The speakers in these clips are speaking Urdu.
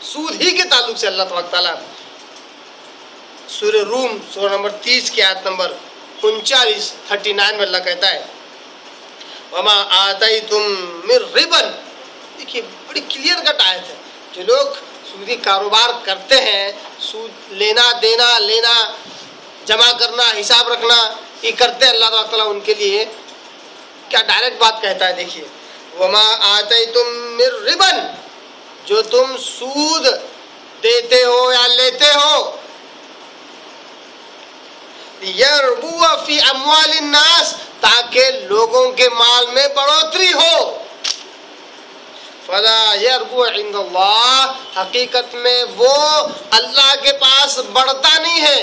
سود ہی کے تعلق سے اللہ تبارک تعالیٰ سورہ روم سورہ نمبر 30 کی آیت نمبر 39 میں اللہ کہتا ہے وما آتیتم من ربا. دیکھیے بڑی کلیئر کٹ آیت ہے. جو لوگ سودی کاروبار کرتے ہیں، سود لینا دینا جمع کرنا حساب رکھنا یہ کرتے ہیں، اللہ تعالیٰ ان کے لیے کیا ڈائریکٹ بات کہتا ہے. دیکھیے وما آتیتم من ربا، جو تم سود دیتے ہو یا لیتے ہو، یربو فی اموال الناس، تاکہ لوگوں کے مال میں بڑھوتری ہو. فلا یربو عند اللہ، حقیقت میں وہ اللہ کے پاس بڑھتا نہیں ہے.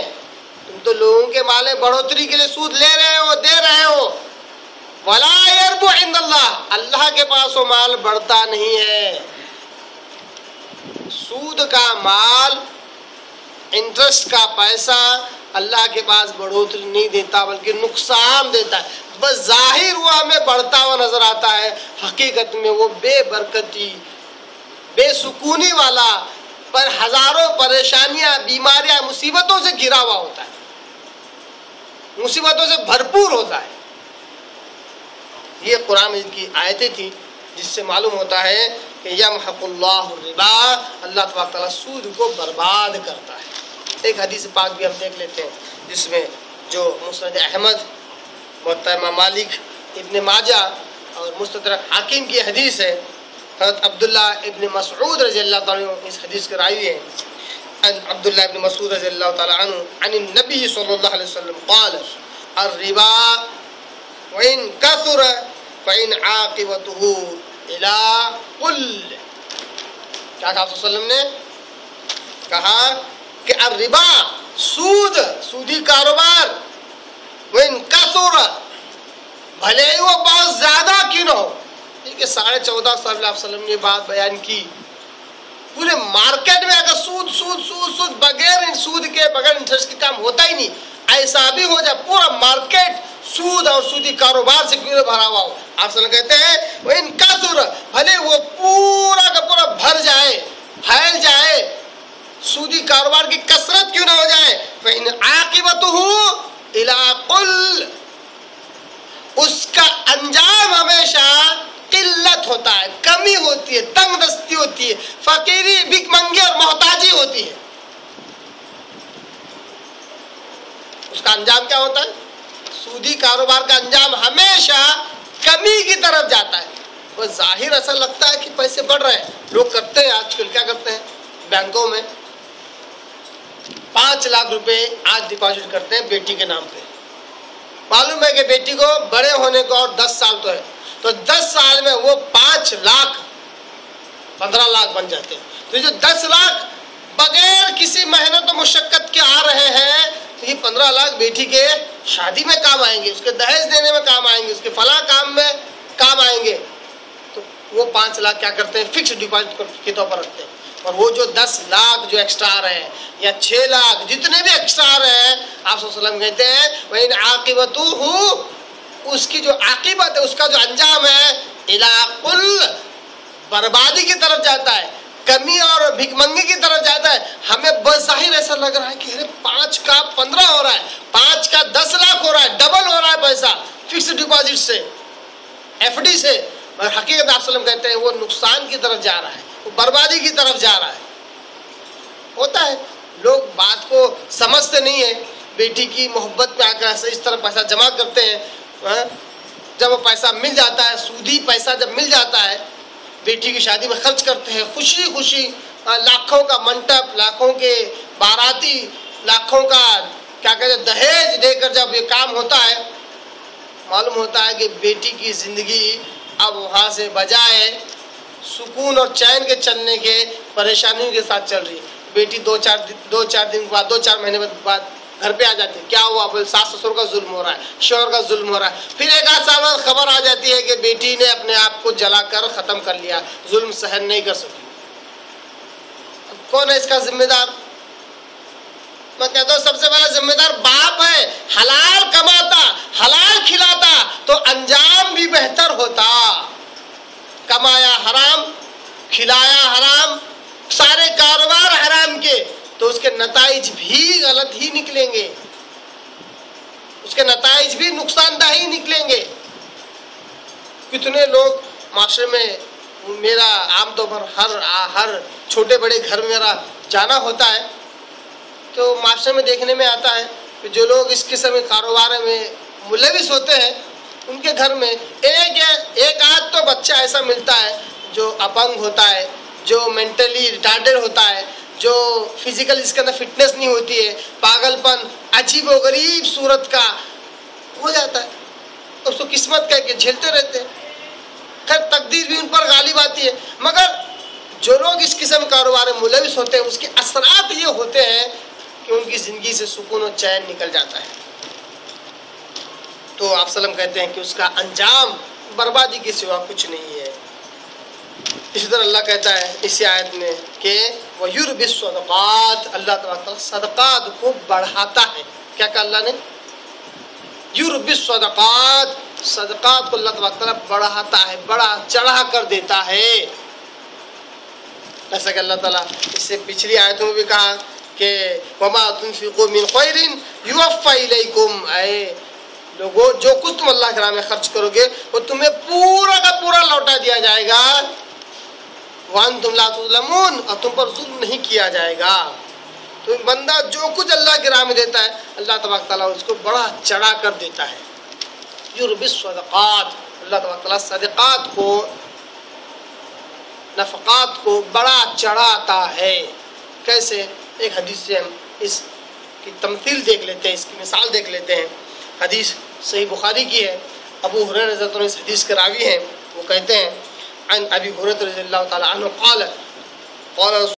تم تو لوگوں کے مال میں بڑھوتری کے لیے سود لے رہے ہو، دے رہے ہو. ولا یربو عند اللہ، اللہ کے پاس وہ مال بڑھتا نہیں ہے. سود کا مال، انٹرسٹ کا پیسہ اللہ کے پاس بڑھوتری نہیں دیتا بلکہ نقصان دیتا ہے. بس ظاہر وہ ہمیں بڑھتا ہوا نظر آتا ہے، حقیقت میں وہ بے برکتی، بے سکونی والا، پر ہزاروں پریشانیاں، بیماریاں، مصیبتوں سے گھرا ہوا ہوتا ہے، مصیبتوں سے بھرپور ہوتا ہے. یہ قرآن کی آیتیں تھیں جس سے معلوم ہوتا ہے کہ یمحق اللہ الربا، اللہ تبارک تعالیٰ سود کو برباد کرتا ہے. ایک حدیث پاک بھی ہم دیکھ لیتے ہیں جس میں جو مسند احمد، موطا امام مالک، ابن ماجہ اور مستدرک حاکم کی حدیث ہے. حضرت عبداللہ ابن مسعود رضی اللہ تعالیٰ عنہ اس حدیث کے راوی ہیں. عبداللہ ابن مسعود رضی اللہ تعالیٰ عنہ عن النبی صلی اللہ علیہ وسلم قال الربا وإن كثر فإن عاقبته إلى قل. کیا کہا صلی اللہ علیہ وسلم نے؟ کہا کہ الربا، سود، سودی کاروبار، وإن كثر، بھلے ہی وہ بہت زیادہ کیوں نہ ہو. ٹھیک ہے، 14.5 سال علیہ وسلم نے بات بیان کی. پورے مارکیٹ میں اگر سود سود سود سود بغیر سود کے، بغیر انٹرسٹ کے کام ہوتا ہی نہیں، ایسا بھی ہو جائے پورا مارکیٹ سود اور سودی کاروبار سے کیوں نہ بھرا ہوا ہو. آپ صلی اللہ کہتے ہیں وإن كثر، بھلے وہ پورا کا پورا بھر جائے، پھیل جائے، سودی کاروبار کی کثرت کیوں نہ ہو جائے، فإن عاقبته إلى قل، اس کا انجام ہمیشہ قلت ہوتا ہے، کمی ہوتی ہے، تنگ دستی ہوتی ہے، فقیری، بھیک منگی اور محتاجی ہوتی ہے. اس کا انجام کیا ہوتا ہے؟ سودی کاروبار کا انجام ہمیشہ کمی کی طرف جاتا ہے. وہ ظاہر ایسا لگتا ہے کہ پیسے بڑھ رہے ہیں، لوگ کرتے ہیں آج کل کیا کرتے ہیں، بینکوں میں 5 لاکھ روپے آج ڈپازٹ کرتے ہیں بیٹی کے نام پہ. معلوم ہے کہ بیٹی کو بڑے ہونے کو اور 10 سال تو ہے، تو 10 سال میں وہ 5 لاکھ 15 لاکھ بن جاتے ہیں. تو جو 10 لاکھ بغیر کسی محنت و مشقت کے آ رہے ہیں، تو یہ 15 لاکھ بیٹی کے شادی میں کام آئیں گے، اس کے دہیج دینے میں کام آئیں گے، اس کے فلاں کام میں کام آئیں گے. تو وہ 5 لاکھ کیا کرتے ہیں، فکس ڈپازٹ کے طور پر رکھتے ہیں. اور وہ جو 10 لاکھ جو ایکسٹرا آ رہے ہیں یا 6 لاکھ جتنے بھی ایکسٹرا آ رہے ہیں، آپ صلی اللہ علیہ وسلم کہتے ہیں وَإِنْ عَاقِبَتُهُ، اس کی جو عاقبت ہے، اس کا جو انجام ہے، إِلَىٰ قُلْ، بربادی کی طرف جاتا ہے، کمی اور بھیک منگی کی طرف جاتا ہے. ہمیں بظاہر ایسا لگ رہا ہے کہ 5 کا 15 ہو رہا ہے، 5 کا 10 لاکھ ہو رہا ہے، ڈبل ہو رہا ہے پیسہ فکس ڈپازٹ سے، ایف ڈی سے. مگر حقیقت آپ صلی اللہ علیہ وسلم کہتے ہیں وہ نقصان کی طرف جا رہا ہے، وہ بربادی کی طرف جا رہا ہے. ہوتا ہے لوگ بات کو سمجھتے نہیں ہیں، بیٹی کی محبت میں آ کر ایسا اس طرح پیسہ جمع کرتے ہیں. جب وہ پیسہ مل جاتا ہے، سودی پیسہ جب مل جاتا ہے، بیٹی کی شادی میں خرچ کرتے ہیں، خوشی خوشی لاکھوں کا منٹپ، لاکھوں کے باراتی، لاکھوں کا کیا کہتے ہیں دہیج دے کر جب یہ کام ہوتا ہے، معلوم ہوتا ہے کہ بیٹی کی زندگی اب وہاں سے بجائے سکون اور چین کے چلنے کے پریشانیوں کے ساتھ چل رہی ہے. بیٹی 2-4 دن بعد، 2-4 مہینے بعد گھر پہ آ جاتی ہے. کیا ہوا؟ بولے ساس سسر کا ظلم ہو رہا ہے، شوہر کا ظلم ہو رہا ہے. پھر 1-8 سال بعد خبر آ جاتی ہے کہ بیٹی نے اپنے آپ کو جلا کر ختم کر لیا، ظلم سہن نہیں کر سکی. کون ہے اس کا ذمہ دار؟ میں کہتا ہوں سب سے پہلا ذمہ دار باپ ہے. حلال کماتا، حلال کھلاتا تو انجام بھی بہتر ہوتا. کمایا حرام، کھلایا حرام، سارے کام تو اس کے نتائج بھی غلط ہی نکلیں گے، اس کے نتائج بھی نقصان دہ ہی نکلیں گے۔ کتنے لوگ معاشرے میں، میرا عام طور پر ہر چھوٹے بڑے گھر میں میرا جانا ہوتا ہے، تو معاشرے میں دیکھنے میں آتا ہے کہ جو لوگ اس قسم کے کاروبار میں ملوث ہوتے ہیں ان کے گھر میں ایک آدھ تو بچہ ایسا ملتا ہے جو اپنگ ہوتا ہے، جو مینٹلی ریٹارڈڈ ہوتا ہے، جو فزیکل اس کے اندر فٹنس نہیں ہوتی ہے، پاگل پن عجیب و غریب صورت کا ہو جاتا ہے، اس کو قسمت کہہ کے جھیلتے رہتے ہیں۔ خیر تقدیر بھی ان پر غالب آتی ہے، مگر جو لوگ اس قسم کاروبار میں ملوث ہوتے ہیں اس کے اثرات یہ ہوتے ہیں کہ ان کی زندگی سے سکون و چین نکل جاتا ہے۔ تو آپ وسلم کہتے ہیں کہ اس کا انجام بربادی کے سوا کچھ نہیں ہے۔ اسی طرح اللہ کہتا ہے اسی آیت میں کہ وَيُرْبِ الصَّدَقَاتِ، اللہ تعالیٰ صدقات کو بڑھاتا ہے۔ کیا کہا اللہ نے؟ یُرْبِ الصَّدَقَاتِ، صدقات کو اللہ تعالیٰ بڑھاتا ہے، بڑا چڑھا کر دیتا ہے۔ ایسا کہ اللہ تعالیٰ اس سے پچھلی آیتوں میں بھی کہا کہ وَمَا تُنْفِقُوا مِنْ خَيْرٍ يُوَفَّ إِلَيْكُمْ، اے لوگوں جو کچھ تم اللہ کے راہ میں خرچ کرو گے وہ تمہیں پورا کا پورا لوٹا دیا جائے گا، وَأَنْتُمْ لَا تُظْلَمُونَ، اور تم پر ظلم نہیں کیا جائے گا۔ تو بندہ جو کچھ اللہ کے راہ میں دیتا ہے اللہ تبارک تعالیٰ اس کو بڑا چڑھا کر دیتا ہے۔ یُرْبِ الصَّدَقَاتِ، اللہ تبارک تعالیٰ صدقات کو، نفقات کو بڑا چڑھاتا ہے۔ کیسے؟ ایک حدیث سے ہم اس کی تمثیل دیکھ لیتے ہیں، اس کی مثال دیکھ لیتے ہیں۔ حدیث صحیح بخاری کی ہے، ابو ہریرہ رضی اللہ عنہ اس حدیث کے راوی ہیں، وہ کہتے ہیں عن ابی ہریرہ رضی اللہ تعالی عنہ قال